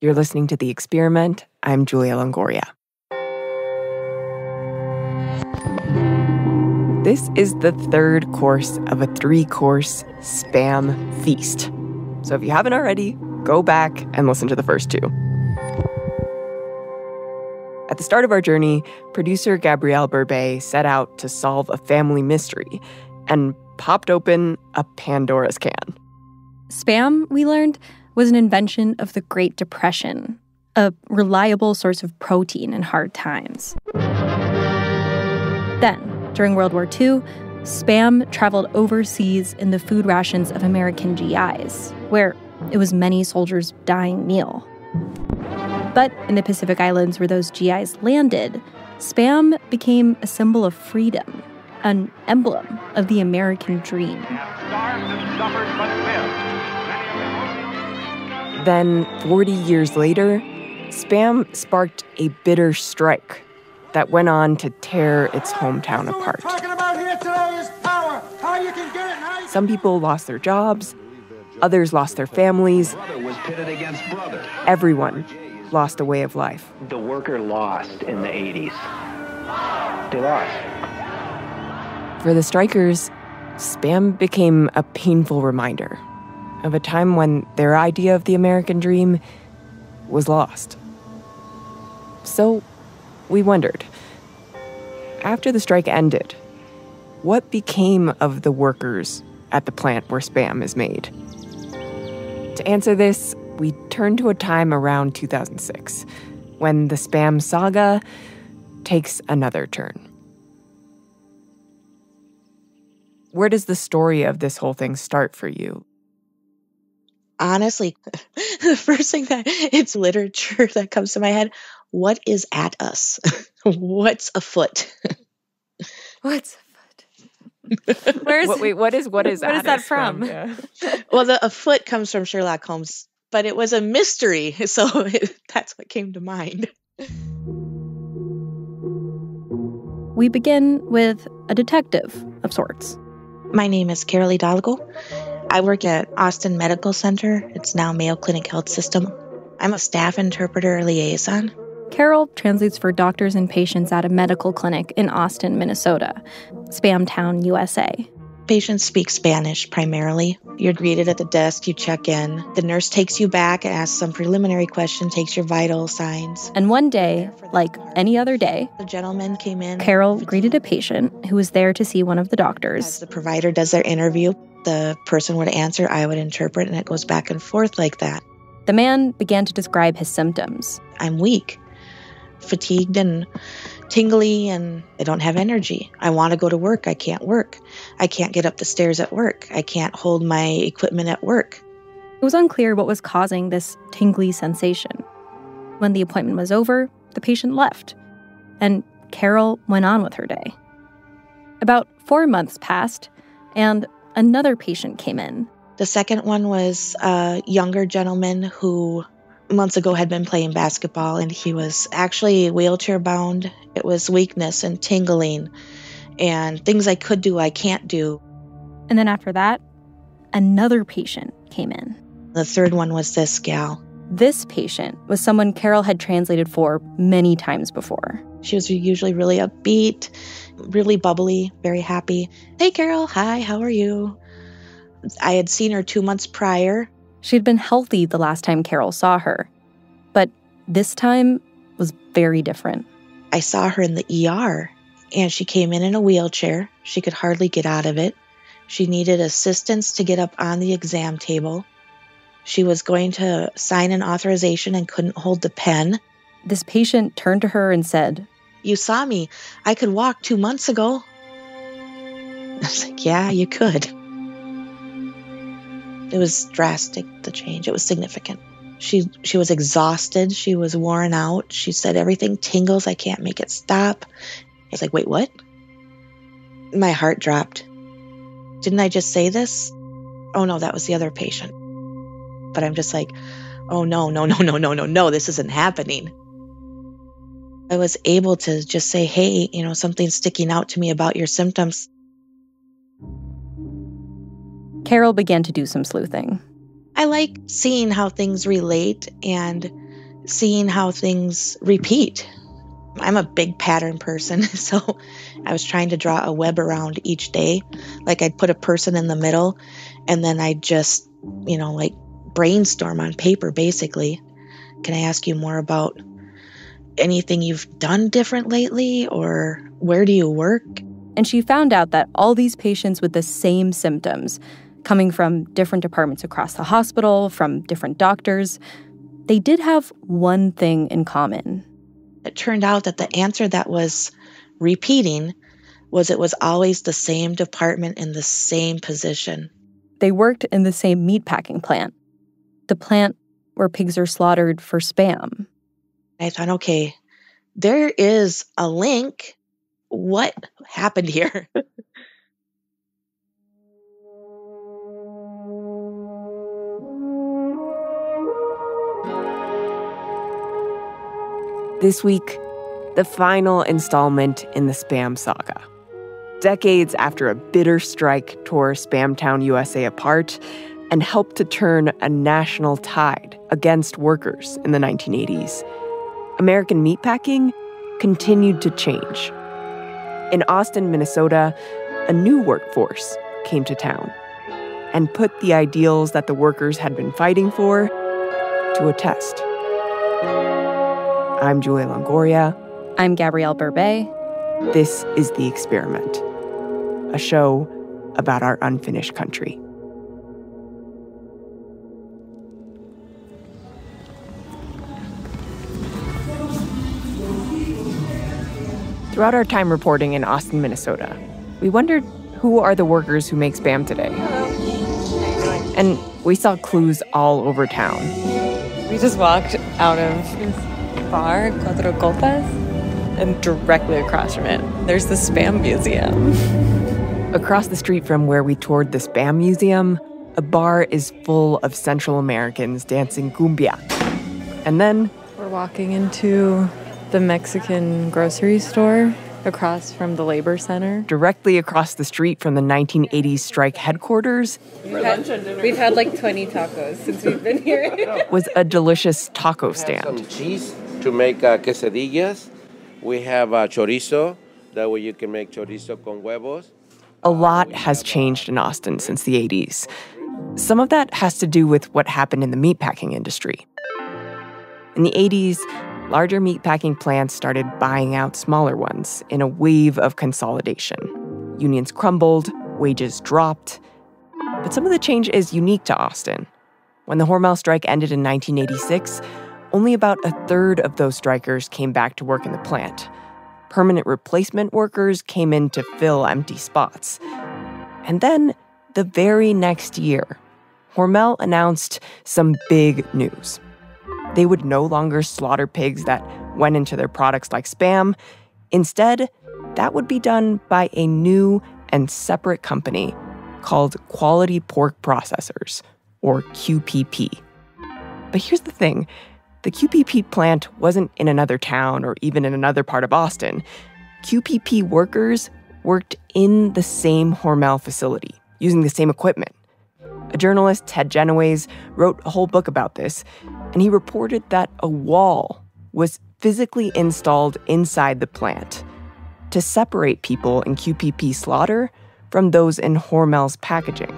You're listening to The Experiment. I'm Julia Longoria. This is the third course of a 3-course Spam feast. So if you haven't already, go back and listen to the first 2. At the start of our journey, producer Gabrielle Burbet set out to solve a family mystery and popped open a Pandora's can. Spam, we learned, was an invention of the Great Depression, a reliable source of protein in hard times. Then, during World War II, Spam traveled overseas in the food rations of American GIs, where it was many soldiers' dying meal. But in the Pacific Islands where those GIs landed, Spam became a symbol of freedom, an emblem of the American dream. Then, 40 years later, Spam sparked a bitter strike that went on to tear its hometown apart. Some people lost their jobs, others lost their families. Everyone lost a way of life. The worker lost in the 80s. They lost. For the strikers, Spam became a painful reminder of a time when their idea of the American dream was lost. So we wondered, after the strike ended, what became of the workers at the plant where Spam is made? To answer this, we turned to a time around 2006, when the Spam saga takes another turn. Where does the story of this whole thing start for you? Honestly, the first thing it's literature that comes to my head. What is at us? What's afoot? What's afoot? What is that from? Yeah. Well, the afoot comes from Sherlock Holmes, but it was a mystery, so that's what came to mind. We begin with a detective of sorts. My name is Carolee Dollego. I work at Austin Medical Center. It's now Mayo Clinic Health System. I'm a staff interpreter liaison. Carol translates for doctors and patients at a medical clinic in Austin, Minnesota, Spamtown, USA. Patients speak Spanish primarily. You're greeted at the desk, you check in. The nurse takes you back, asks some preliminary question, takes your vital signs. And one day, like any other day, the gentleman came in. Carol greeted a patient who was there to see one of the doctors. As the provider does their interview, the person would answer, I would interpret, and it goes back and forth like that. The man began to describe his symptoms. I'm weak, fatigued and tingly, and I don't have energy. I want to go to work. I can't work. I can't get up the stairs at work. I can't hold my equipment at work. It was unclear what was causing this tingly sensation. When the appointment was over, the patient left, and Carol went on with her day. About 4 months passed, and another patient came in. The second one was a younger gentleman who months ago had been playing basketball, and he was actually wheelchair bound. It was weakness and tingling and things I could do, I can't do. And then after that, another patient came in. The third one was this gal. This patient was someone Carol had translated for many times before. She was usually really upbeat, really bubbly, very happy. Hey, Carol. Hi, how are you? I had seen her 2 months prior. She'd been healthy the last time Carol saw her, but this time was very different. I saw her in the ER, and she came in a wheelchair. She could hardly get out of it. She needed assistance to get up on the exam table. She was going to sign an authorization and couldn't hold the pen. This patient turned to her and said, You saw me. I could walk 2 months ago. I was like, yeah, you could. It was drastic, the change. It was significant. She was exhausted. She was worn out. She said, everything tingles. I can't make it stop. I was like, wait, what? My heart dropped. Didn't I just say this? Oh, no, that was the other patient. But I'm just like, oh, no, this isn't happening. I was able to just say, hey, something's sticking out to me about your symptoms. Carol began to do some sleuthing. I like seeing how things relate, and seeing how things repeat. I'm a big pattern person, so I was trying to draw a web around each day. Like I'd put a person in the middle, and then I'd just, like brainstorm on paper, basically. Can I ask you more about anything you've done different lately, or where do you work? And she found out that all these patients with the same symptoms, coming from different departments across the hospital, from different doctors, they did have one thing in common. It turned out that the answer that was repeating was it was always the same department in the same position. They worked in the same meatpacking plant, the plant where pigs are slaughtered for Spam. I thought, okay, there is a link. What happened here? This week, the final installment in the Spam saga. Decades after a bitter strike tore Spamtown, USA apart and helped to turn a national tide against workers in the 1980s, American meatpacking continued to change. In Austin, Minnesota, a new workforce came to town and put the ideals that the workers had been fighting for to a test. I'm Julia Longoria. I'm Gabrielle Berbet. This is The Experiment, a show about our unfinished country. Throughout our time reporting in Austin, Minnesota, we wondered who are the workers who make Spam today. And we saw clues all over town. We just walked out of this bar, Cuatro Copas, and directly across from it, there's the Spam Museum. Across the street from where we toured the Spam Museum, a bar is full of Central Americans dancing cumbia. And then We're walking into the Mexican grocery store across from the Labor Center. directly across the street from the 1980s strike headquarters We've had like 20 tacos since we've been here. was a delicious taco Some stand. cheese to make quesadillas. We have chorizo. That way you can make chorizo con huevos. A lot has changed in Austin since the 80s. Some of that has to do with what happened in the meatpacking industry. In the 80s, larger meatpacking plants started buying out smaller ones in a wave of consolidation. Unions crumbled, wages dropped. But some of the change is unique to Austin. When the Hormel strike ended in 1986, only about a third of those strikers came back to work in the plant. Permanent replacement workers came in to fill empty spots. And then, the very next year, Hormel announced some big news. They would no longer slaughter pigs that went into their products like Spam. Instead, that would be done by a new and separate company called Quality Pork Processors, or QPP. But here's the thing. The QPP plant wasn't in another town or even in another part of Austin. QPP workers worked in the same Hormel facility, using the same equipment. A journalist, Ted Genoways, wrote a whole book about this, and he reported that a wall was physically installed inside the plant to separate people in QPP slaughter from those in Hormel's packaging.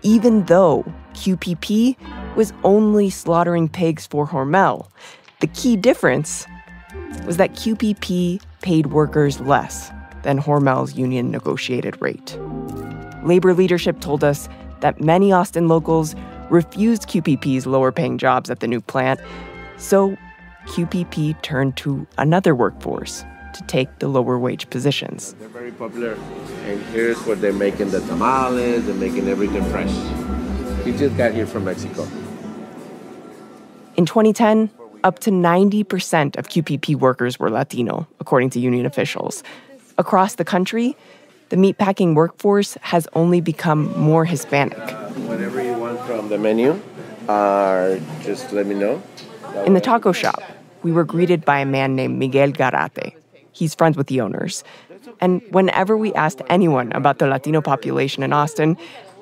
Even though QPP was only slaughtering pigs for Hormel, the key difference was that QPP paid workers less than Hormel's union negotiated rate. Labor leadership told us that many Austin locals refused QPP's lower-paying jobs at the new plant, so QPP turned to another workforce to take the lower-wage positions. They're very popular, and here's where they're making the tamales, they're making everything fresh. We just got here from Mexico. In 2010, up to 90% of QPP workers were Latino, according to union officials. Across the country, the meatpacking workforce has only become more Hispanic. Whatever you want from the menu, just let me know. In the taco shop, we were greeted by a man named Miguel Garate. He's friends with the owners. And whenever we asked anyone about the Latino population in Austin,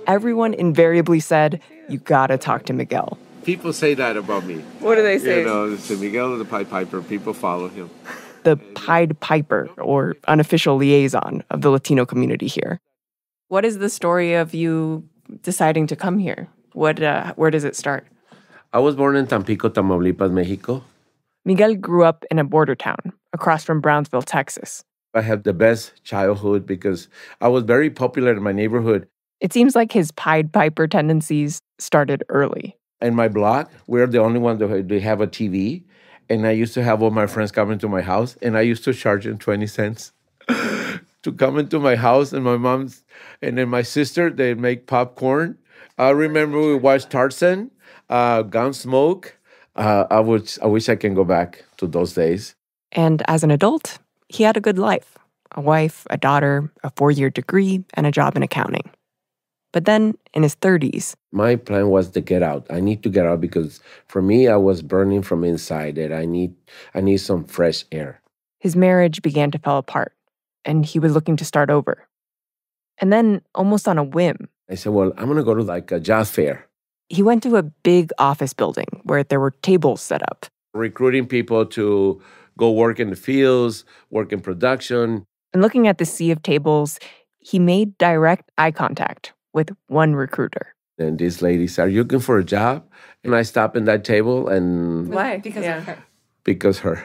everyone invariably said, you gotta talk to Miguel. People say that about me. What do they say? You know, it's Miguel the Pied Piper. People follow him. The Pied Piper, or unofficial liaison of the Latino community here. What is the story of you deciding to come here? Where does it start? I was born in Tampico, Tamaulipas, Mexico. Miguel grew up in a border town across from Brownsville, Texas. I had the best childhood because I was very popular in my neighborhood. It seems like his Pied Piper tendencies started early. In my block, we're the only one that have a TV. And I used to have all my friends come into my house, and I used to charge them 20 cents to come into my house. And my mom's, and then my sister, they'd make popcorn. I remember we watched Tarzan, Gunsmoke. I wish I can go back to those days. And as an adult, he had a good life. A wife, a daughter, a 4-year degree, and a job in accounting. But then, in his 30s... My plan was to get out. I need to get out because, for me, I was burning from inside. And I need some fresh air. His marriage began to fall apart, and he was looking to start over. And then, almost on a whim... I said, well, I'm going to go to, like, a job fair. He went to a big office building where there were tables set up. Recruiting people to go work in the fields, work in production. And looking at the sea of tables, he made direct eye contact with one recruiter. And this lady said, are you looking for a job? And I stopped in that table and... Why? Because of her. Because her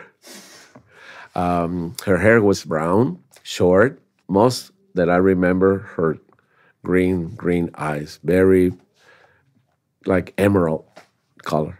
hair was brown, short. Most that I remember, her green eyes, very like emerald color.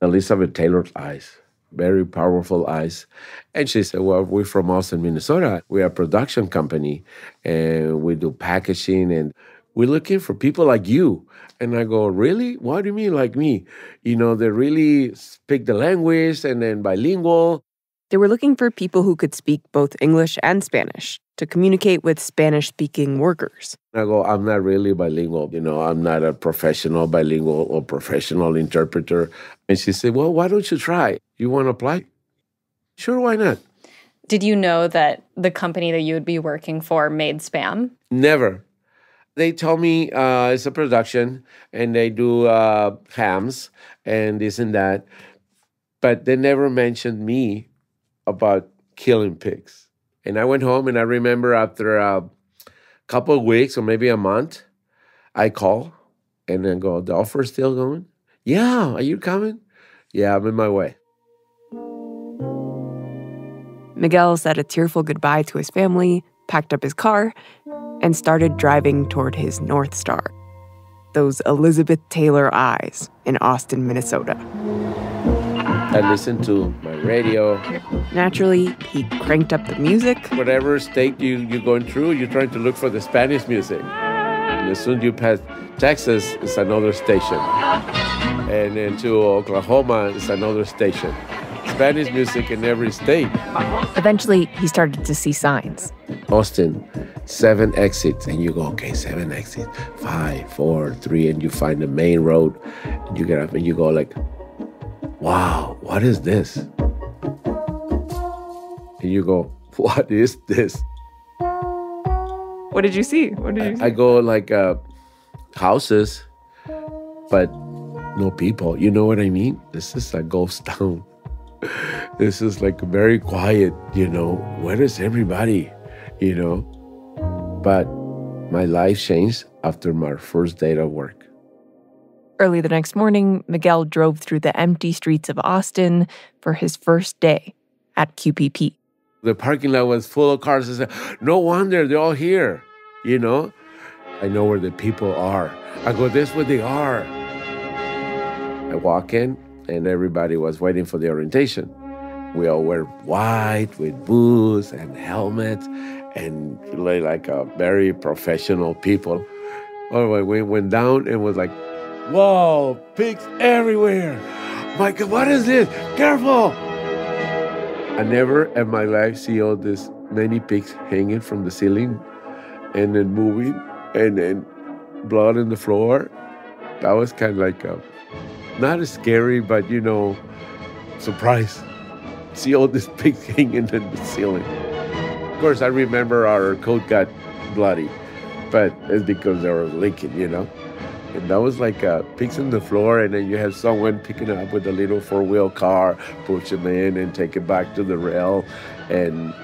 Elizabeth Taylor's eyes, very powerful eyes. And she said, well, we're from Austin, Minnesota. We're a production company, and we do packaging, and we're looking for people like you. And I go, really? What do you mean like me? You know, they really speak the language and then bilingual. They were looking for people who could speak both English and Spanish to communicate with Spanish-speaking workers. I go, I'm not really bilingual. You know, I'm not a professional bilingual or professional interpreter. And she said, well, why don't you try? You want to apply? Sure, why not? Did you know that the company that you would be working for made Spam? Never. They told me it's a production and they do hams and this and that. But they never mentioned me about killing pigs. And I went home and I remember after a couple of weeks or maybe a month, I call and then go, the offer's still going? Yeah, are you coming? Yeah, I'm in my way. Miguel said a tearful goodbye to his family, packed up his car, and started driving toward his North Star, those Elizabeth Taylor eyes in Austin, Minnesota. I listened to my radio. Naturally, he cranked up the music. Whatever state you're going through, you're trying to look for the Spanish music. And as soon as you pass Texas, it's another station. And into Oklahoma, it's another station. Spanish music in every state. Eventually, he started to see signs. Austin, 7 exits. And you go, okay, 7 exits. 5, 4, 3, and you find the main road. And you get up and you go like, wow, what is this? And you go, what is this? What did you see? What did you see? I go like houses, but no people. You know what I mean? This is a ghost town. This is like very quiet, you know. Where is everybody, you know? But my life changed after my first day of work. Early the next morning, Miguel drove through the empty streets of Austin for his first day at QPP. The parking lot was full of cars. I said, no wonder they're all here, you know? I know where the people are. I go, that's where they are. I walk in, and everybody was waiting for the orientation. We all wear white with boots and helmets and like a very professional people. Oh, we went down and was like, whoa, pigs everywhere. My God, what is this? Careful. I never in my life see all this many pigs hanging from the ceiling and then moving and then blood on the floor. That was kind of like not as scary, but, you know, surprise. See all these pigs hanging in the ceiling. Of course, I remember our coat got bloody, but it's because they were leaking, you know. And that was like pigs on the floor, and then you have someone picking it up with a little four-wheel car, push them in and take it back to the rail. And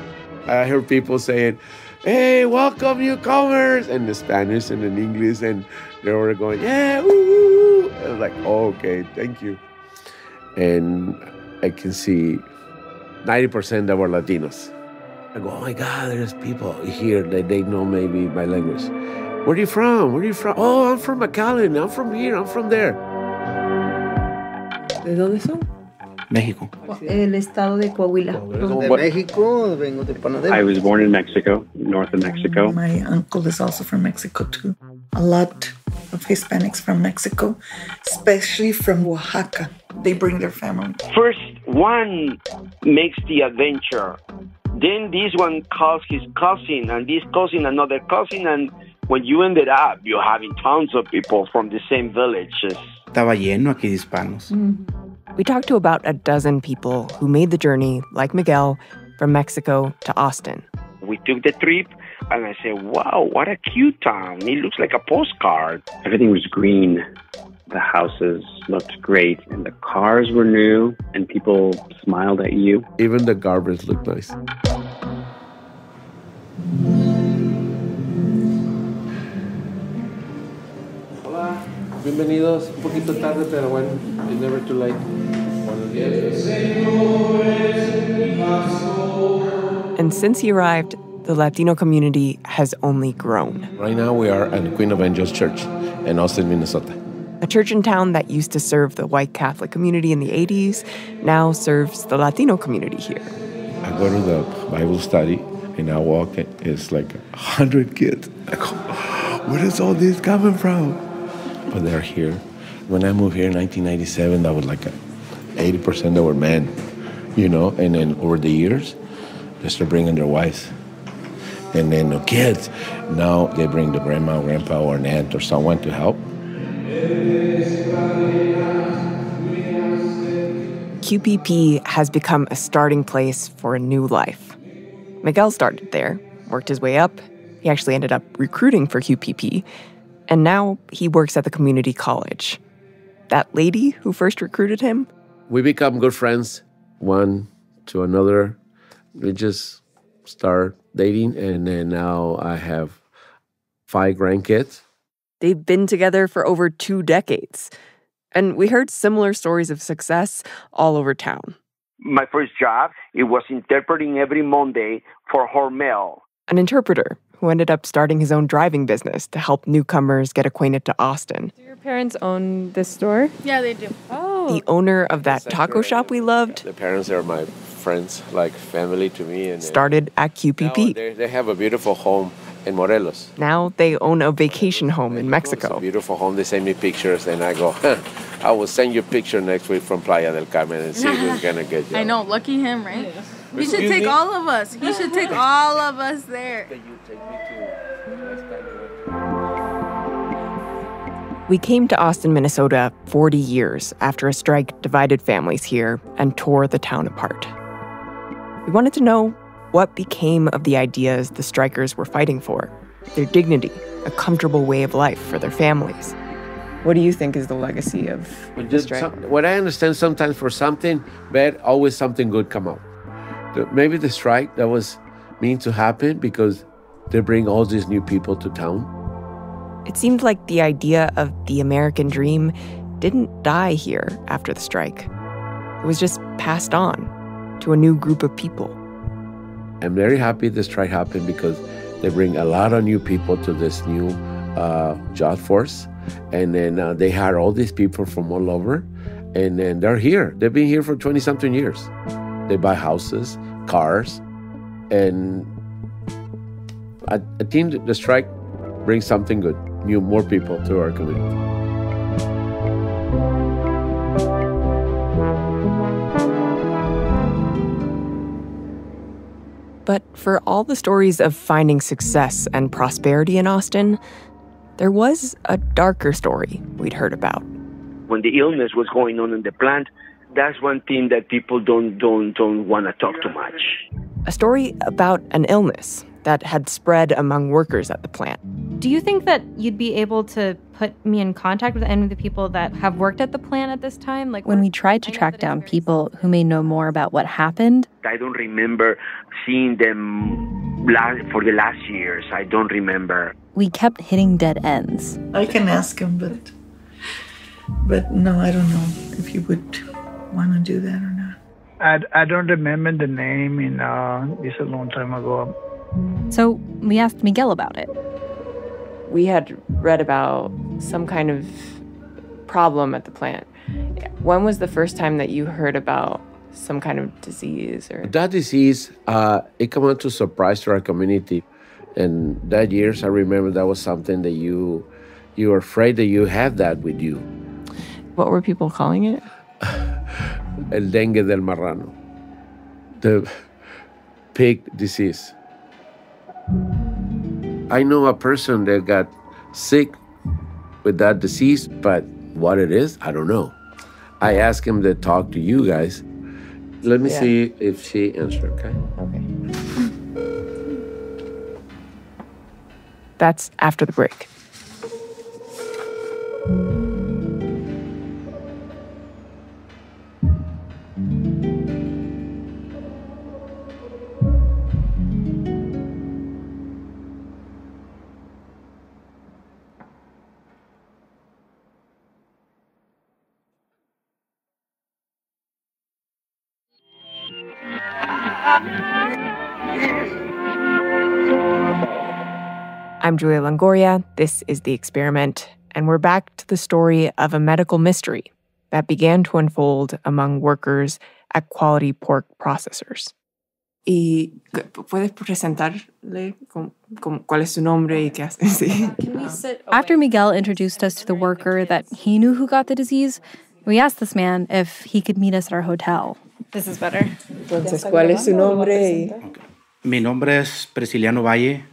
I heard people saying, "Hey, welcome newcomers," in the Spanish and in English, and they were going, "Yeah, woo!" I was like, "Oh, okay, thank you." And I can see 90% that were Latinos. I go, "Oh my God, there's people here that they know maybe my language. Where are you from? Where are you from? Oh, I'm from McAllen. I'm from here. I'm from there." ¿De dónde son? México. El estado de Coahuila. De México, vengo de Panadero. I was born in Mexico, north of Mexico. My uncle is also from Mexico too. A lot of Hispanics from Mexico, especially from Oaxaca. They bring their family. First, one makes the adventure. Then this one calls his cousin, and this cousin another cousin, and when you ended up, you're having tons of people from the same villages. Estaba lleno aquí de hispanos. We talked to about a dozen people who made the journey, like Miguel, from Mexico to Austin. We took the trip, and I said, wow, what a cute town. It looks like a postcard. Everything was green. The houses looked great, and the cars were new, and people smiled at you. Even the garbage looked nice. Hola, bienvenidos. Un poquito tarde, pero bueno, it's never too late. And since he arrived, the Latino community has only grown. Right now, we are at the Queen of Angels Church in Austin, Minnesota. A church in town that used to serve the white Catholic community in the 80s now serves the Latino community here. I go to the Bible study, and I walk, it's like 100 kids. I go, where is all this coming from? But they're here. When I moved here in 1997, that was like 80% that were men, you know? And then over the years, they start bringing their wives. And then the kids, now they bring the grandma, grandpa, or an aunt or someone to help. QPP has become a starting place for a new life. Miguel started there, worked his way up. He actually ended up recruiting for QPP. And now he works at the community college. That lady who first recruited him? We become good friends, one to another. We just start dating, and then now I have 5 grandkids. They've been together for over 2 decades. And we heard similar stories of success all over town. My first job, it was interpreting every Monday for Hormel. An interpreter who ended up starting his own driving business to help newcomers get acquainted to Austin. Do your parents own this store? Yeah, they do. Oh. The owner of that taco shop we loved. The parents are my friends, like family to me. And started at QPP. Now they have a beautiful home in Morelos. Now they own a vacation home in Mexico. It's a beautiful home. They send me pictures, and I go, I will send you a picture next week from Playa del Carmen and see who's going to get you. I know, lucky him, right? He should take all of us. He should take all of us there. We came to Austin, Minnesota 40 years after a strike divided families here and tore the town apart. We wanted to know what became of the ideas the strikers were fighting for, their dignity, a comfortable way of life for their families. What do you think is the legacy of the strike? What I understand, sometimes for something bad, always something good come out. Maybe the strike, that was meant to happen because they bring all these new people to town. It seemed like the idea of the American dream didn't die here after the strike. It was just passed on to a new group of people. I'm very happy the strike happened because they bring a lot of new people to this new job force. And then they hire all these people from all over. And then they're here. They've been here for 20-something years. They buy houses, cars. And I think the strike brings something good, more people to our community. But for all the stories of finding success and prosperity in Austin, there was a darker story we'd heard about. When the illness was going on in the plant, that's one thing that people don't want to talk too much. A story about an illness that had spread among workers at the plant. Do you think that you'd be able to put me in contact with any of the people that have worked at the plant at this time? Like when we tried to track down people who may know more about what happened. I don't remember seeing them for the last years. I don't remember. We kept hitting dead ends. I can ask him, but no, I don't know if he would want to do that or not. I don't remember the name. It's a long time ago. So we asked Miguel about it. We had read about some kind of problem at the plant. When was the first time that you heard about some kind of disease? Or that disease, it came out to surprise to our community. And that years, I remember that was something that you were afraid that you had that with you. What were people calling it? El dengue del marrano, the pig disease. I know a person that got sick with that disease, but what it is, I don't know. I asked him to talk to you guys. Let me see if she answered, okay? Okay. That's after the break. I'm Julia Longoria. This is The Experiment, and we're back to the story of a medical mystery that began to unfold among workers at Quality Pork Processors. ¿Y puedes presentarle cuál es su nombre y qué hace? Sí. After Miguel introduced us to the worker that he knew who got the disease, we asked this man if he could meet us at our hotel. This is better. Entonces, ¿cuál es su nombre? Okay. Mi nombre es Prisciliano Valle.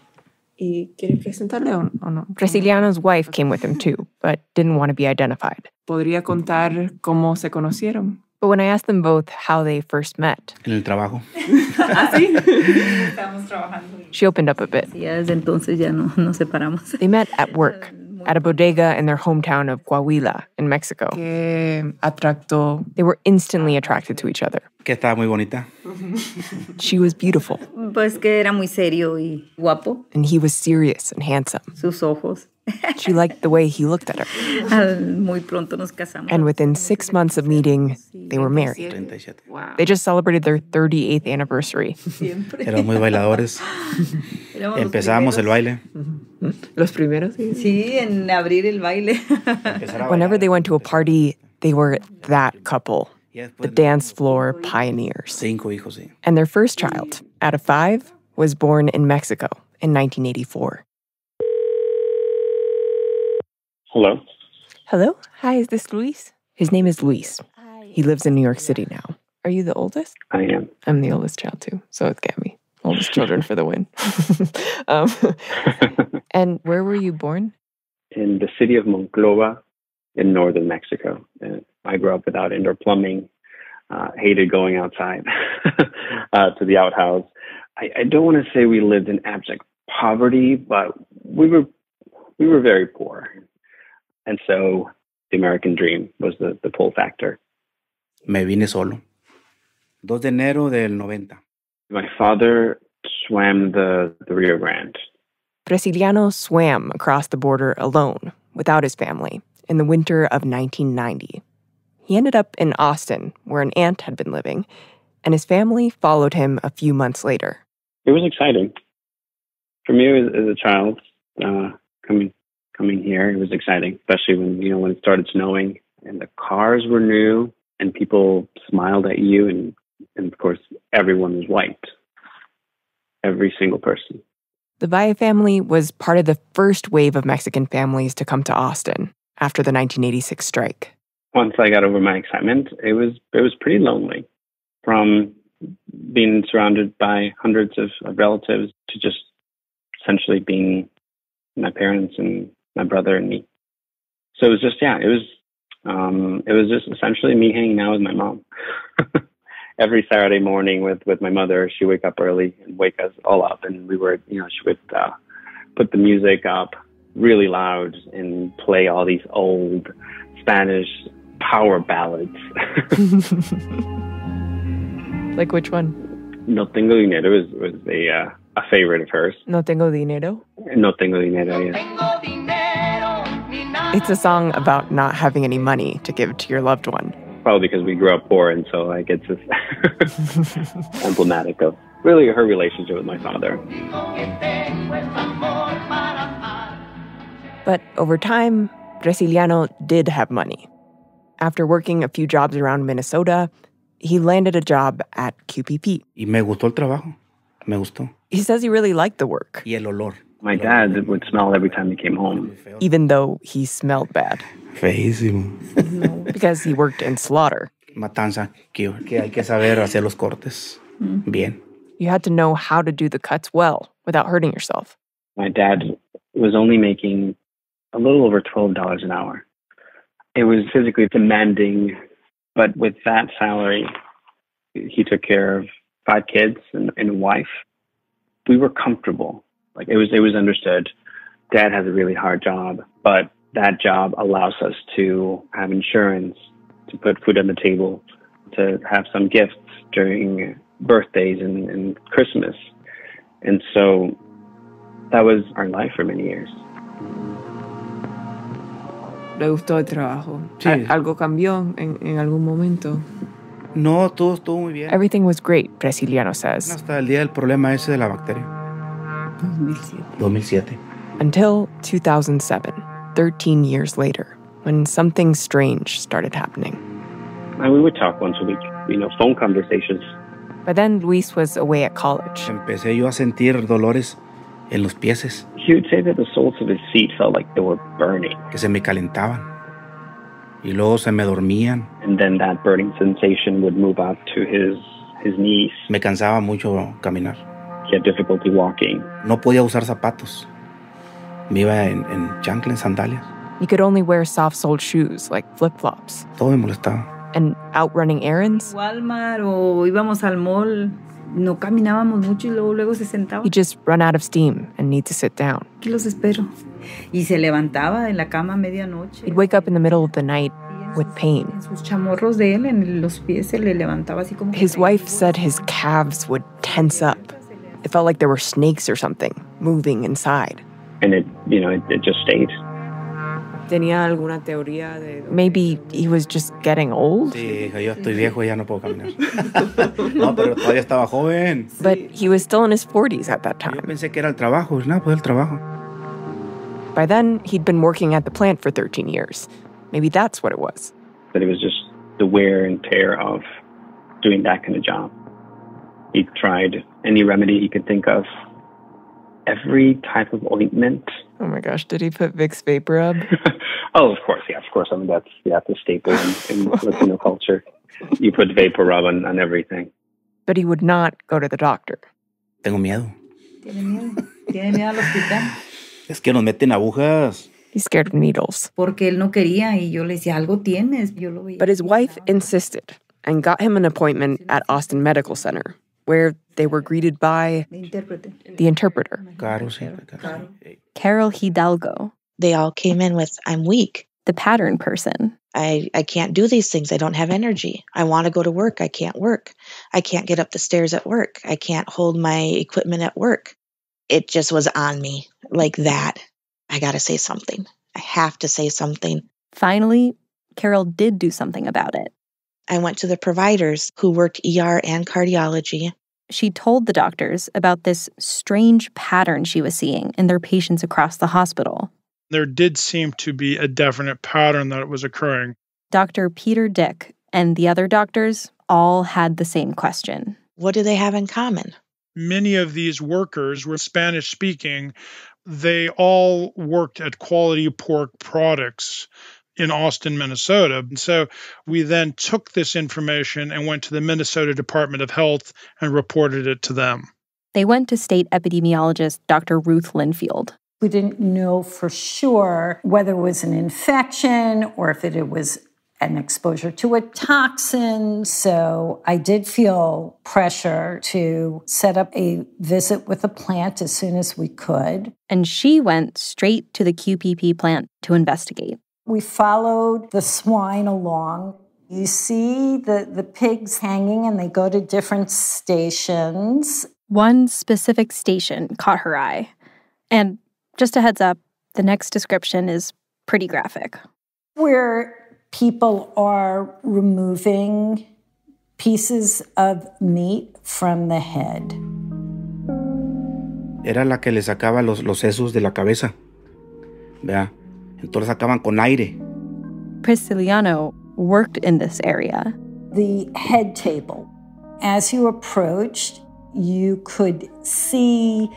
¿Y quiere presentarle o no? Prisciliano's wife came with him too, but didn't want to be identified. ¿Podría contar cómo se conocieron? But when I asked them both how they first met... En el trabajo. ¿Ah, sí? Estamos trabajando. She opened up a bit. Ya desde entonces ya nos separamos. They met at work, at a bodega in their hometown of Coahuila in Mexico. ¿Qué atractó? They were instantly attracted to each other. Que estaba muy bonita. She was beautiful. Pues que era muy serio y guapo. And he was serious and handsome. Sus ojos. She liked the way he looked at her. Muy pronto nos casamos. And within 6 months of meeting, they were married. 37. Wow. They just celebrated their 38th anniversry. Éramos muy bailadores. Empezábamos el baile. Los primeros? Sí, en abrir el baile. Whenever they went to a party, they were that couple. The dance floor pioneers. 5 hijos, sí. And their first child, out of 5, was born in Mexico in 1984. Hello? Hello? Hi, is this Luis? His name is Luis. He lives in New York City now. Are you the oldest? I am. I'm the oldest child, too. So it's get me. Oldest children for the win. And where were you born? In the city of Monclova in northern Mexico. I grew up without indoor plumbing, hated going outside to the outhouse. I don't want to say we lived in abject poverty, but we were very poor. And so the American dream was the pull factor. Me vine solo. 2 de enero del 90. My father swam the Rio Grande. Prisciliano swam across the border alone, without his family, in the winter of 1990. He ended up in Austin, where an aunt had been living, and his family followed him a few months later. It was exciting. For me, as a child, coming here, it was exciting, especially when it started snowing and the cars were new and people smiled at you, and of course, everyone was white. Every single person. The Valle family was part of the first wave of Mexican families to come to Austin after the 1986 strike. Once I got over my excitement, it was pretty lonely. From being surrounded by hundreds of relatives to just essentially being my parents and my brother and me. So it was just, it was just essentially me hanging out with my mom. Every Saturday morning with my mother, she'd wake up early and wake us all up. And we were, she would put the music up really loud and play all these old Spanish power ballads. Like which one? No Tengo Dinero was a favorite of hers. No tengo dinero? No Tengo Dinero, yeah. It's a song about not having any money to give to your loved one. Probably because we grew up poor, and so like it's just emblematic of really her relationship with my father. But over time, Bresiliano did have money. After working a few jobs around Minnesota, he landed a job at QPP. Y me gustó el trabajo. Me gustó. He says he really liked the work. Y el olor. My dad would smell every time he came home. Even though he smelled bad. Feísimo. Because he worked in slaughter. Matanza, que hay que saber hacer los cortes bien. You had to know how to do the cuts well without hurting yourself. My dad was only making a little over $12 an hour. It was physically demanding, but with that salary, he took care of 5 kids and a wife. We were comfortable. Like it was understood. Dad has a really hard job, but that job allows us to have insurance, to put food on the table, to have some gifts during birthdays and Christmas. And so that was our life for many years. ¿Le gustó el trabajo? Sí. ¿Algo cambió en algún momento? No, todo estuvo muy bien. Everything was great, Bresiliano says. Hasta el día del problema ese de la bacteria. 2007. Until 2007, 13 years later, when something strange started happening. And we would talk once a week, phone conversations. By then, Luis was away at college. Empecé yo a sentir dolores en los pies. He would say that the soles of his feet felt like they were burning. Que se me calentaban. Y luego se me dormían. And then that burning sensation would move out to his knees. Me cansaba mucho caminar. He had difficulty walking. No podía usar zapatos. Me iba en chancla, en sandalias. You could only wear soft-soled shoes, like flip-flops. Todo me molestaba. And out running errands? Walmart o íbamos al mall, no caminábamos mucho y luego se sentaba. He'd just run out of steam and need to sit down. Aquí los espero. Y se levantaba de la cama a medianoche. He'd wake up in the middle of the night with pain. En sus chamorros de él, en los pies se le levantaba así como... His wife said his calves would tense up. It felt like there were snakes or something moving inside. And it just stayed. ¿Tenía alguna teoría de... Maybe he was just getting old? Sí, yo estoy viejo y ya no puedo caminar. No, pero todavía estaba joven. But he was still in his 40s at that time. Yo pensé que era el trabajo. No, pues el trabajo. By then, he'd been working at the plant for 13 years. Maybe that's what it was. But it was just the wear and tear of doing that kind of job. He tried any remedy he could think of. Every type of ointment. Oh my gosh, did he put Vicks Vapor Rub? Oh, of course, yeah. Of course, I mean, that's the staple in Latino culture. You put Vapor Rub on everything. But he would not go to the doctor. Tengo miedo. ¿Tiene miedo? ¿Tiene miedo al hospital? Es que nos meten agujas. He's scared of needles. Porque él no quería y yo le decía, algo tienes. Yo lo veía. But his wife insisted and got him an appointment at Austin Medical Center, where they were greeted by the interpreter. Caro, sí. Carol Hidalgo. They all came in with, I'm weak. The pattern person. I can't do these things. I don't have energy. I want to go to work. I can't work. I can't get up the stairs at work. I can't hold my equipment at work. It just was on me like that. I got to say something. I have to say something. Finally, Carol did do something about it. I went to the providers who worked ER and cardiology. She told the doctors about this strange pattern she was seeing in their patients across the hospital. There did seem to be a definite pattern that was occurring. Dr. Peter Dick and the other doctors all had the same question. What do they have in common? Many of these workers were Spanish-speaking. They all worked at Quality Pork Products in Austin, Minnesota. And so we then took this information and went to the Minnesota Department of Health and reported it to them. They went to state epidemiologist Dr. Ruth Linfield. We didn't know for sure whether it was an infection or if it was an exposure to a toxin. So I did feel pressure to set up a visit with the plant as soon as we could. And she went straight to the QPP plant to investigate. We followed the swine along. You see the pigs hanging, and they go to different stations. One specific station caught her eye. And just a heads up, the next description is pretty graphic. Where people are removing pieces of meat from the head. Era la que le sacaba los sesos de la cabeza. ¿Verdad? Entonces sacaban con aire. Prisciliano worked in this area. The head table. As you approached, you could see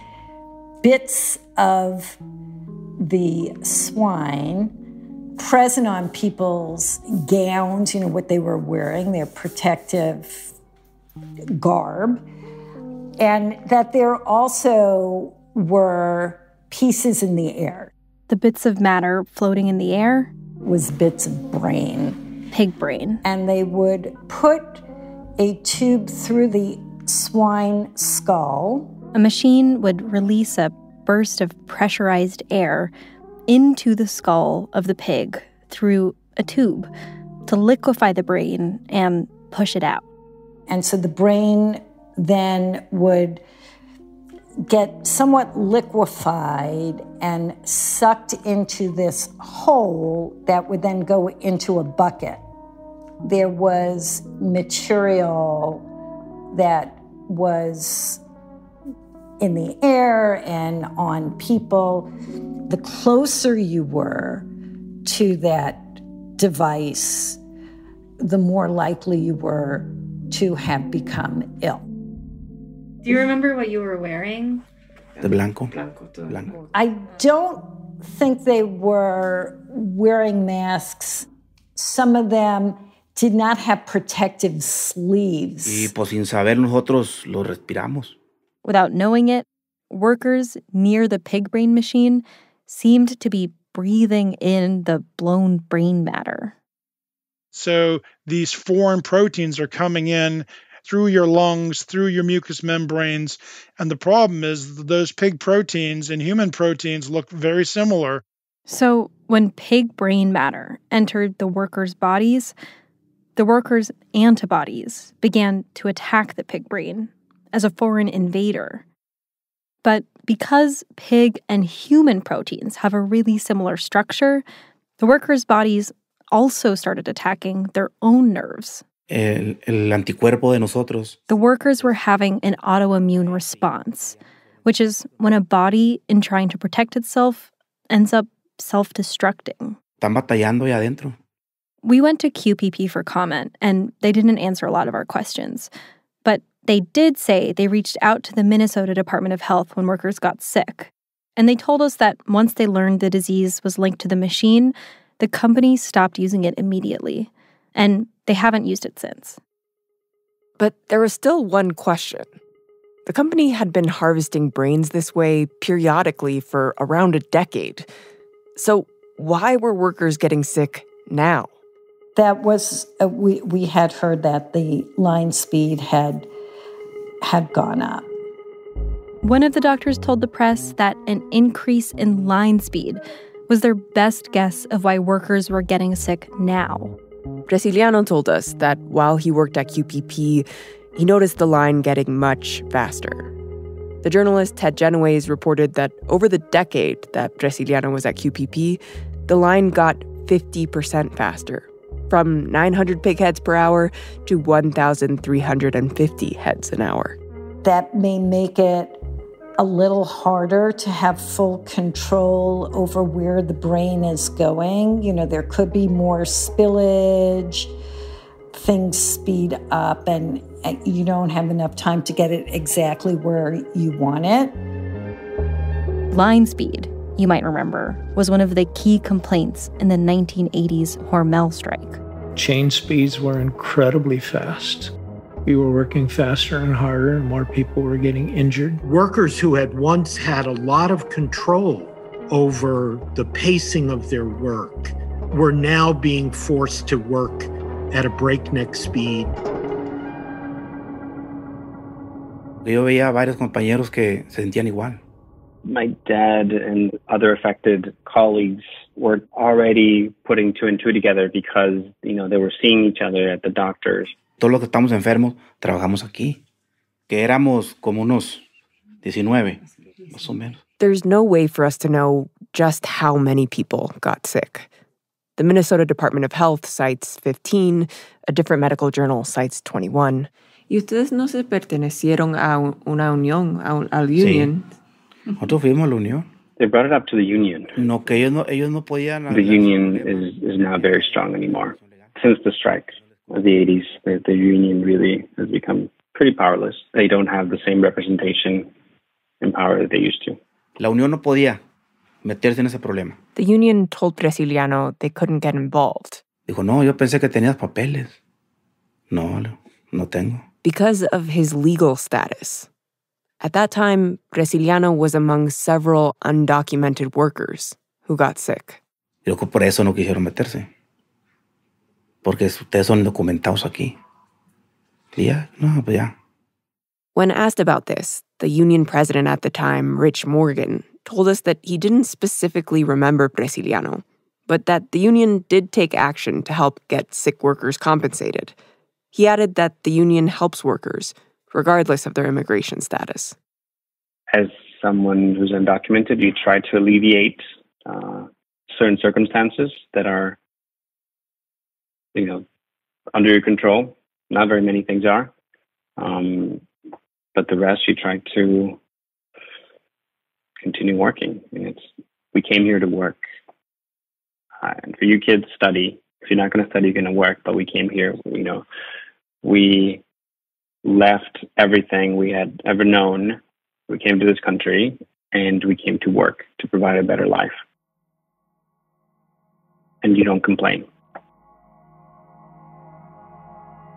bits of the swine present on people's gowns, what they were wearing, their protective garb, and that there also were pieces in the air. The bits of matter floating in the air was bits of brain. Pig brain. And they would put a tube through the swine skull. A machine would release a burst of pressurized air into the skull of the pig through a tube to liquefy the brain and push it out. And so the brain then would get somewhat liquefied and sucked into this hole that would then go into a bucket. There was material that was in the air and on people. The closer you were to that device, the more likely you were to have become ill. Do you remember what you were wearing? De blanco. Blanco. I don't think they were wearing masks. Some of them did not have protective sleeves. Y pues sin saber nosotros lo respiramos. Without knowing it, workers near the pig brain machine seemed to be breathing in the blown brain matter. So these foreign proteins are coming in through your lungs, through your mucous membranes. And the problem is those pig proteins and human proteins look very similar. So when pig brain matter entered the workers' bodies, the workers' antibodies began to attack the pig brain as a foreign invader. But because pig and human proteins have a really similar structure, the workers' bodies also started attacking their own nerves. El anticuerpo de nosotros. The workers were having an autoimmune response, which is when a body, in trying to protect itself, ends up self-destructing. Están batallando ahí adentro. We went to QPP for comment, and they didn't answer a lot of our questions. But they did say they reached out to the Minnesota Department of Health when workers got sick. And they told us that once they learned the disease was linked to the machine, the company stopped using it immediately. And they haven't used it since. But there was still one question. The company had been harvesting brains this way periodically for around a decade. So why were workers getting sick now? That was, we had heard that the line speed had gone up. One of the doctors told the press that an increase in line speed was their best guess of why workers were getting sick now. Prisciliano told us that while he worked at QPP, he noticed the line getting much faster. The journalist Ted Genoways reported that over the decade that Prisciliano was at QPP, the line got 50% faster, from 900 pig heads per hour to 1,350 heads an hour. That may make it a little harder to have full control over where the brain is going. There could be more spillage, things speed up, and you don't have enough time to get it exactly where you want it. Line speed, you might remember, was one of the key complaints in the 1980s Hormel strike. Chain speeds were incredibly fast. We were working faster and harder, and more people were getting injured. Workers who had once had a lot of control over the pacing of their work were now being forced to work at a breakneck speed. Yo veía a varios compañeros que se sentían igual. My dad and other affected colleagues were already putting two and two together because, they were seeing each other at the doctors. Todos los que estamos enfermos trabajamos aquí, que éramos como unos 19, más o menos. There's no way for us to know just how many people got sick. The Minnesota Department of Health cites 15, a different medical journal cites 21. ¿Y ustedes no se pertenecieron a una unión, al union? Sí. Nosotros fuimos a la unión. They brought it up to the union. No, que ellos no podían. The union is not very strong anymore. Since the strike of the 80s, the union really has become pretty powerless. They don't have the same representation and power that they used to. La unión no podía meterse en ese problema. The union told Brasiliano they couldn't get involved. Dijo, no, yo pensé que tenías papeles. No tengo. Because of his legal status. At that time, Brasiliano was among several undocumented workers who got sick. Yo creo que por eso no quisieron meterse. Porque ustedes son documentados aquí. Y ya. When asked about this, the union president at the time, Rich Morgan, told us that he didn't specifically remember Brasiliano, but that the union did take action to help get sick workers compensated. He added that the union helps workers, regardless of their immigration status. As someone who's undocumented, you try to alleviate certain circumstances that are, under your control. Not very many things are. But the rest, you try to continue working. We came here to work. And for you kids, study. If you're not going to study, you're going to work. But we came here, we left everything we had ever known. We came to this country, and we came to work to provide a better life. And you don't complain.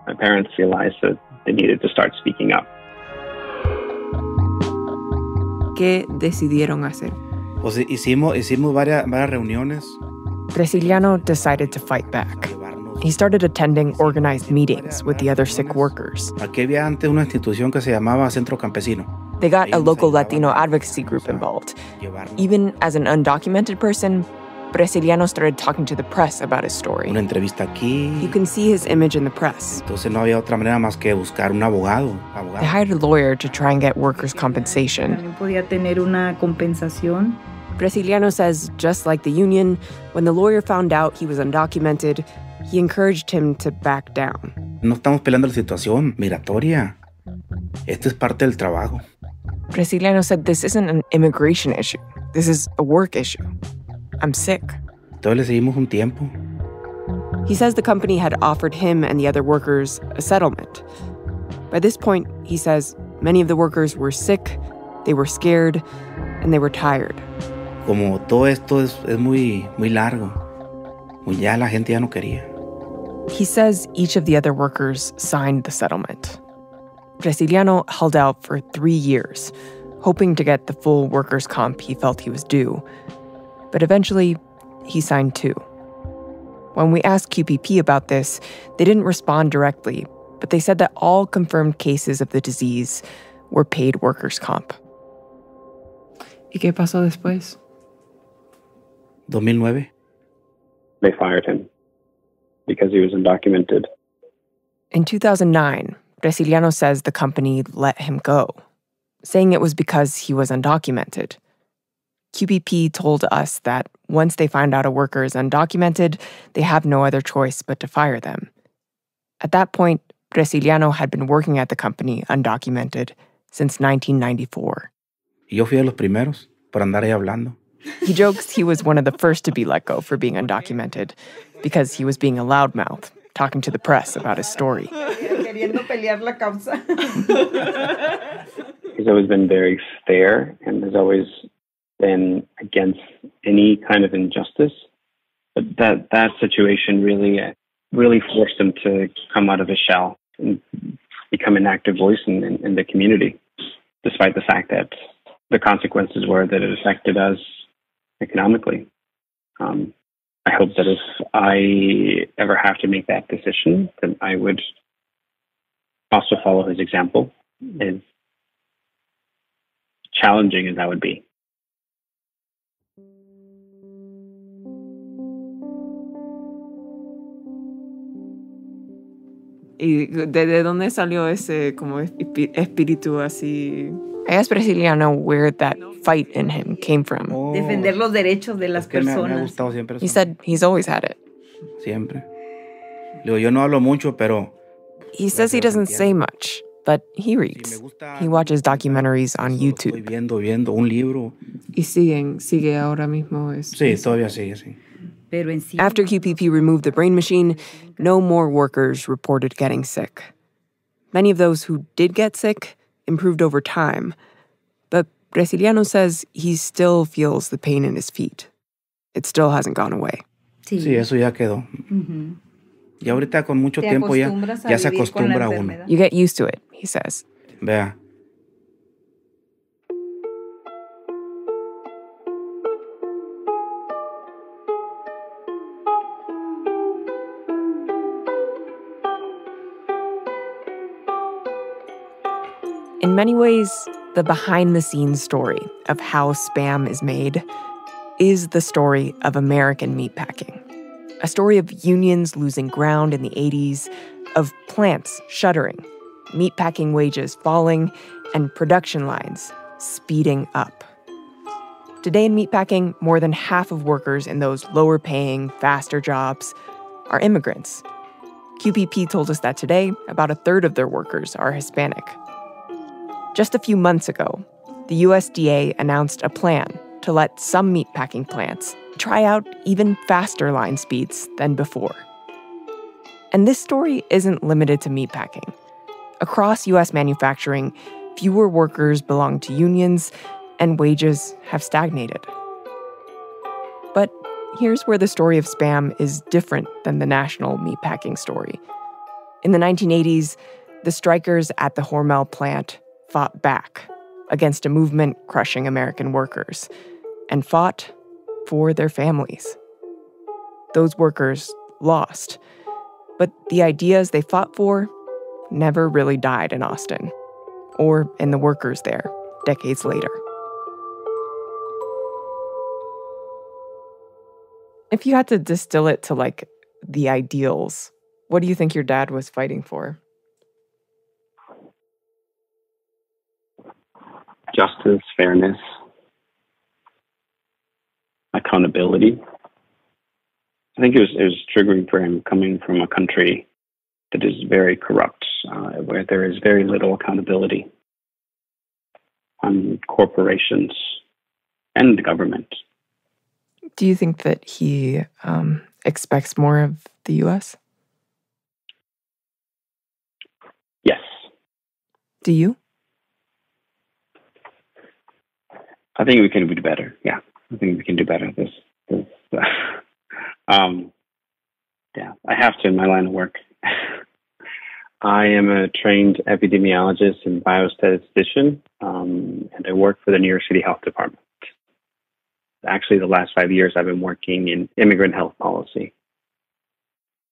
My parents realized that they needed to start speaking up. ¿Qué decidieron hacer? Pues hicimos varias reuniones. Brasiliano decided to fight back. He started attending organized meetings with the other sick workers. Aquí había antes una institución que se llamaba Centro Campesino. They got a local Latino advocacy group involved. Even as an undocumented person, Brasiliano started talking to the press about his story. Una entrevista aquí. You can see his image in the press. Entonces no había otra manera más que buscar un abogado. They hired a lawyer to try and get workers' compensation. También podía tener una compensación. Brasiliano says, just like the union, when the lawyer found out he was undocumented, he encouraged him to back down. No estamos peleando la situación migratoria. Esto es parte del trabajo. Brasiliano said this isn't an immigration issue. This is a work issue. I'm sick. Entonces le seguimos un tiempo. He says the company had offered him and the other workers a settlement. By this point, he says, many of the workers were sick, they were scared, and they were tired. Como todo esto es muy largo, ya la gente ya no quería. He says each of the other workers signed the settlement. Brasiliano held out for 3 years, hoping to get the full workers' comp he felt he was due. But eventually, he signed 2. When we asked QPP about this, they didn't respond directly, but they said that all confirmed cases of the disease were paid workers' comp. ¿Y qué pasó después? 2009. They fired him because he was undocumented. In 2009, Brasiliano says the company let him go, saying it was because he was undocumented. QPP told us that once they find out a worker is undocumented, they have no other choice but to fire them. At that point, Brasiliano had been working at the company undocumented since 1994. Yo fui de los primeros por andar ahí hablando. He jokes he was one of the first to be let go for being undocumented because he was being a loudmouth, talking to the press about his story. Queriendo pelear la causa. He's always been very fair and has always been against any kind of injustice. But that situation really forced him to come out of his shell and become an active voice in the community, despite the fact that the consequences were that it affected us economically. I hope that if I ever have to make that decision, then I would also follow his example, as challenging as that would be. ¿Y de dónde salió ese como espíritu así? I asked Brasiliano where that fight in him came from. Defender los derechos de las personas. Me ha gustado siempre eso. He said he's always had it. Siempre. Digo, yo no hablo mucho, pero... He says he doesn't say much, but he reads. He watches documentaries on YouTube. Estoy viendo un libro. ¿Y sigue ahora mismo? Sí, todavía sigue, sí. After QPP removed the brain machine, no more workers reported getting sick. Many of those who did get sick improved over time. But Brasiliano says he still feels the pain in his feet. It still hasn't gone away. Sí, eso ya quedó. Y ahorita con mucho tiempo ya se acostumbra uno. You get used to it, he says. Vea. In many ways, the behind-the-scenes story of how Spam is made is the story of American meatpacking. A story of unions losing ground in the 80s, of plants shuttering, meatpacking wages falling, and production lines speeding up. Today in meatpacking, more than half of workers in those lower-paying, faster jobs are immigrants. QPP told us that today, about a third of their workers are Hispanic. Just a few months ago, the USDA announced a plan to let some meatpacking plants try out even faster line speeds than before. And this story isn't limited to meatpacking. Across U.S. manufacturing, fewer workers belong to unions, and wages have stagnated. But here's where the story of Spam is different than the national meatpacking story. In the 1980s, the strikers at the Hormel plant fought back against a movement crushing American workers and fought for their families. Those workers lost, but the ideas they fought for never really died in Austin or in the workers there decades later. If you had to distill it to like the ideals, what do you think your dad was fighting for? Justice, fairness, accountability. I think it was triggering for him coming from a country that is very corrupt, where there is very little accountability on corporations and the government. Do you think that he expects more of the U.S.? Yes. Do you? I think we can do better. Yeah, I think we can do better. Yeah, I have to in my line of work. I am a trained epidemiologist and biostatistician, and I work for the New York City Health Department. Actually, the last 5 years, I've been working in immigrant health policy.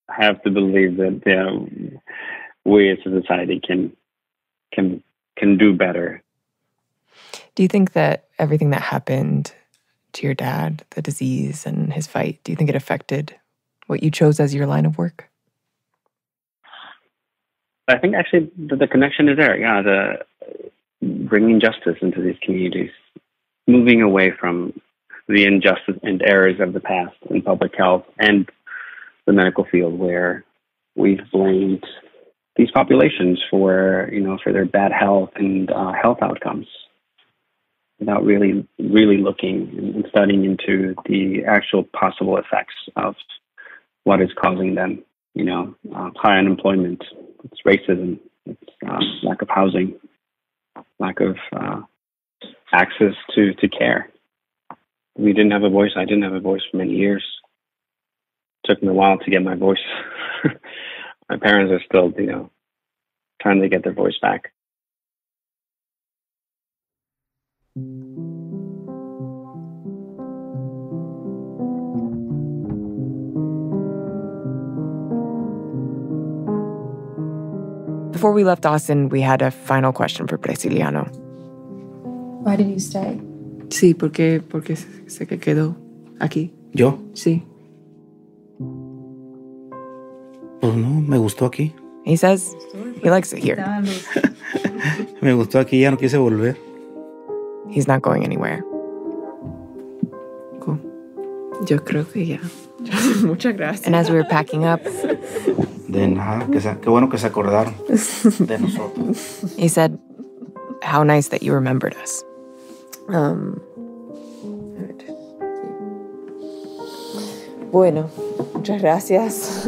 I have to believe that we as a society can do better. Do you think that everything that happened to your dad, the disease and his fight, do you think it affected what you chose as your line of work? I think actually the connection is there. Yeah, the bringing justice into these communities, moving away from the injustice and errors of the past in public health and the medical field, where we've blamed these populations for their bad health and health outcomes, without really looking and studying into the actual possible effects of what is causing them. High unemployment, it's racism, it's lack of housing, lack of access to care. We didn't have a voice. I didn't have a voice for many years. It took me a while to get my voice. My parents are still, trying to get their voice back. Before we left Austin, we had a final question for Prisciliano. Why did you stay? Sí, porque se quedó aquí. ¿Yo? Sí. Pues no, me gustó aquí. He says he likes it here. Me gustó aquí, ya no quise volver. He's not going anywhere. Cool. Yo creo que ya. Muchas gracias. And as we were packing up, De nada, qué bueno que se acordaron de nosotros. he said, how nice that you remembered us. Bueno, muchas gracias.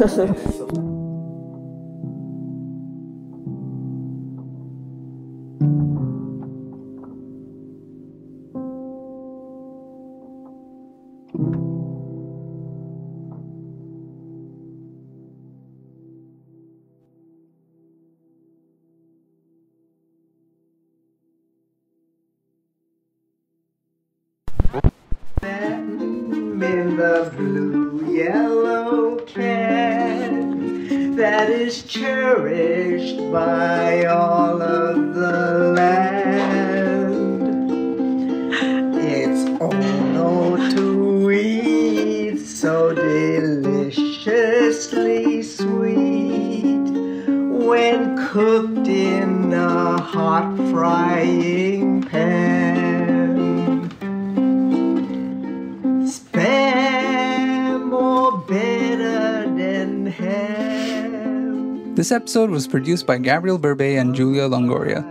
In the blue yellow can that is cherished by all of the land. It's ono to eat, so deliciously sweet when cooked in a hot frying pan. This episode was produced by Gabriel Burbey and Julia Longoria.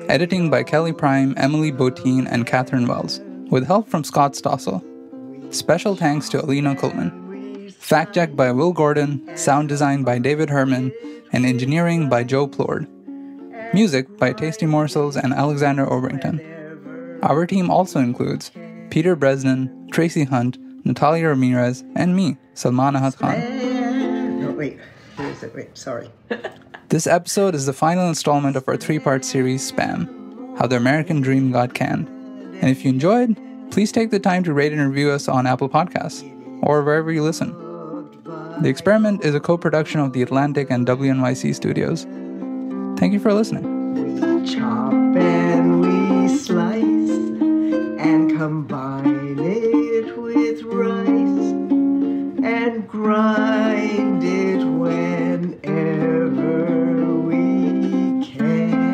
Editing by Kelly Prime, Emily Botine, and Catherine Wells, with help from Scott Stossel. Special thanks to Alina Kuhlman. Fact check by Will Gordon, sound design by David Herman, and engineering by Joe Plord. Music by Tasty Morsels and Alexander Overington. Our team also includes Peter Bresnan, Tracy Hunt, Natalia Ramirez, and me, Salman Ahad Khan. No, wait, sorry. This episode is the final installment of our 3-part series, Spam, How the American Dream Got Canned. And if you enjoyed, please take the time to rate and review us on Apple Podcasts, or wherever you listen. The Experiment is a co-production of The Atlantic and WNYC Studios. Thank you for listening. We chop and we slice and combine it with rice and grind it whenever we can.